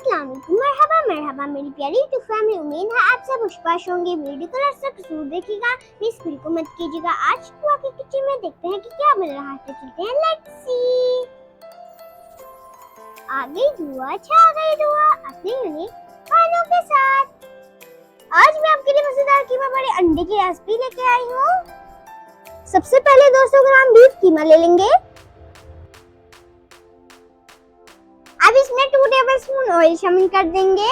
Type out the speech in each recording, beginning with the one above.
अस्सलाम वालेकुम, मरहबा मरहबा मेरी प्यारी यूट्यूब फैमिली। उम्मीद है आप सब खुशबाश होंगे। वीडियो को लास्ट तक जरूर देखिएगा, इस वीडियो को मत कीजिएगा। आज बुआ के किचन में देखते हैं कि क्या बन रहा है, तो चलते हैं, लेट्स सी। आ गई धुआं, छा गई धुआं अपने यूनिक खानों के साथ। आज मैं आपके लिए मजेदार कीमा बड़े अंडे की रेसिपी लेके आई हूँ। सबसे पहले 200 ग्राम बीफ कीमा ले लेंगे। अब इसमें 2 टेबलस्पून ऑयल शामिल कर देंगे।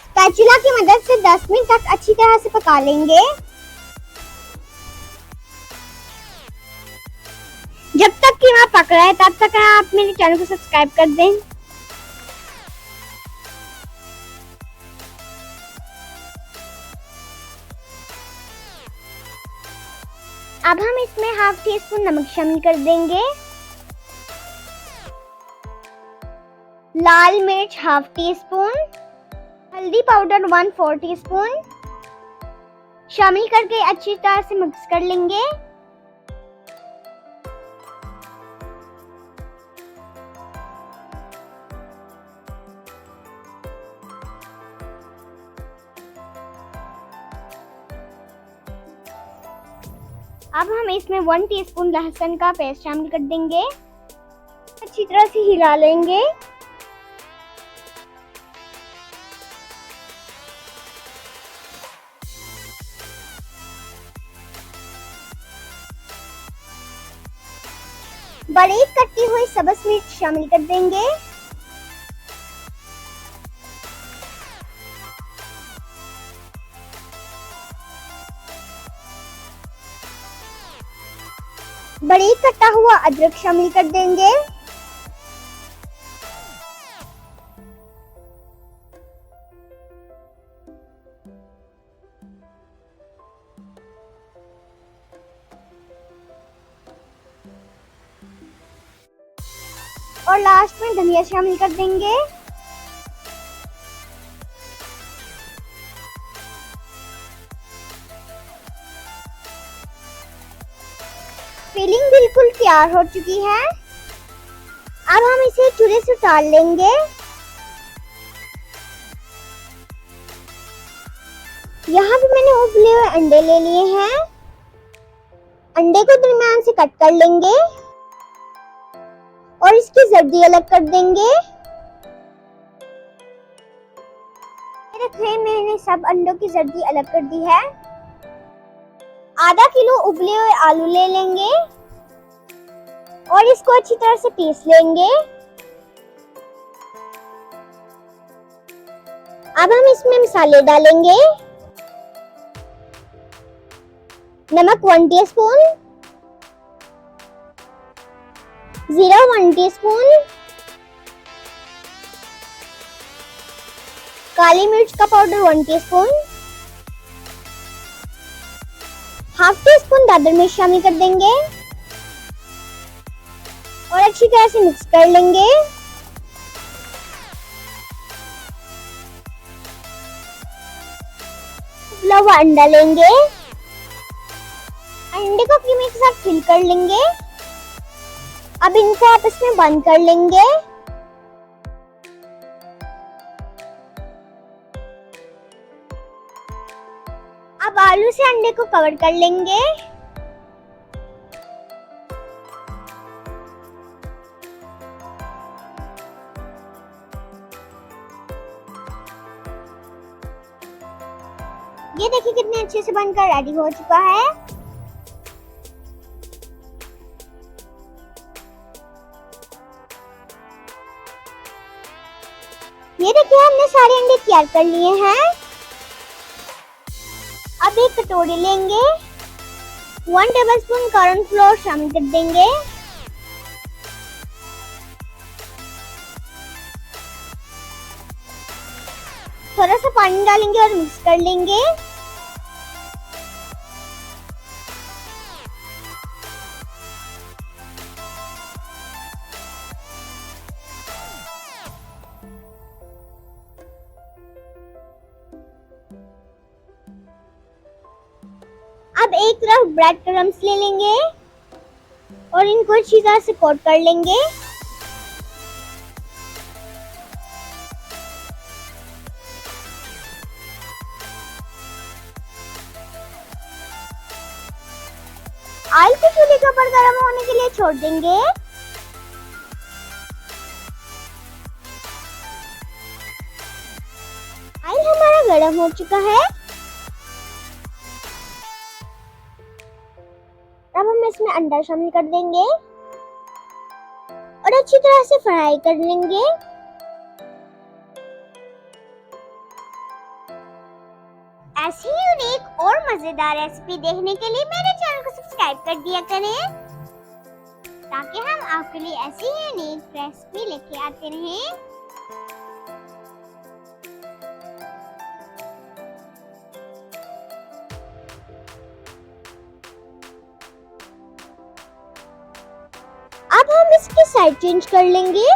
स्पैचुला की मदद से 10 मिनट तक अच्छी तरह से पका लेंगे। जब तक कीमा पक रहा है तब तक आप मेरे चैनल को सब्सक्राइब कर दें। अब हम इसमें हाफ टी स्पून नमक शामिल कर देंगे। लाल मिर्च हाफ टी स्पून, हल्दी पाउडर 1/4 टी स्पून शामिल करके अच्छी तरह से मिक्स कर लेंगे। अब हम इसमें 1 टीस्पून लहसुन का पेस्ट शामिल कर देंगे। अच्छी तरह से हिला लेंगे। बारीक कटी हुई सब्ज मिर्च शामिल कर देंगे। बारीक कटा हुआ अदरक शामिल कर देंगे। और लास्ट में धनिया शामिल कर देंगे। फिलिंग बिल्कुल तैयार हो चुकी है। अब हम इसे चूल्हे से उतार लेंगे। यहाँ पे मैंने उबले हुए अंडे ले लिए हैं। अंडे को दरमियान से कट कर लेंगे और इसकी जर्दी अलग कर देंगे। देखिए मैंने सब अंडों की जर्दी अलग कर दी है। आधा किलो उबले हुए आलू ले लेंगे और इसको अच्छी तरह से पीस लेंगे। अब हम इसमें मसाले डालेंगे। नमक 1 टीस्पून, जीरा 1 टीस्पून, काली मिर्च का powder 1 teaspoon, half tea spoon Dadar मिर्च शामिल कर देंगे और अच्छी तरह से मिक्स कर लेंगे। उबला हुआ अंडा लेंगे, अंडे को कीमे के साथ फिल कर लेंगे। अब इनको आपस में बंद कर लेंगे। अब आलू से अंडे को कवर कर लेंगे। ये देखिए कितने अच्छे से बनकर रेडी हो चुका है। ये देखिए हमने सारे अंडे तैयार कर लिए हैं। अब एक कटोरी लेंगे, 1 टेबलस्पून कॉर्नफ्लोर शामिल कर देंगे। थोड़ा सा पानी डालेंगे और मिक्स कर लेंगे। अब एक तरफ ब्रेड क्रम्स ले लेंगे और इनको अच्छी तरह से कोट कर लेंगे। ऑयल को चूल्हे के ऊपर गर्म होने के लिए छोड़ देंगे। ऑयल हमारा गर्म हो चुका है। अब हम इसमें अंडा शामिल कर देंगे और अच्छी तरह से फ्राई कर लेंगे। ऐसी यूनिक और मजेदार रेसिपी देखने के लिए मेरे चैनल को सब्सक्राइब कर दिया करें, ताकि हम आपके लिए ऐसी यूनिक रेसिपी लेके आते रहें। अब हम इसकी साइड चेंज कर लेंगे।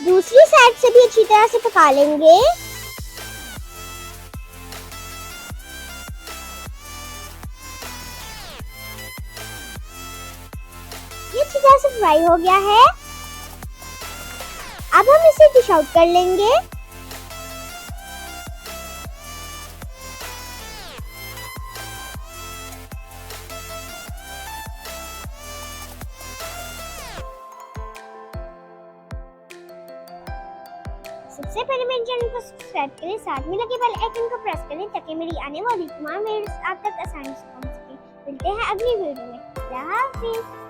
दूसरी साइड से भी अच्छी तरह से पका लेंगे। ये अच्छी तरह से फ्राई हो गया है। अब हम इसे डिश आउट कर लेंगे। सबसे पहले मेरे चैनल को सब्सक्राइब करें, साथ में लगे बेल आइकन को प्रेस करें, ताकि मेरी आने वाली तमाम वीडियोस आप तक आसानी से पहुंच सके। मिलते हैं अगली वीडियो में। अल्लाह हाफिज़।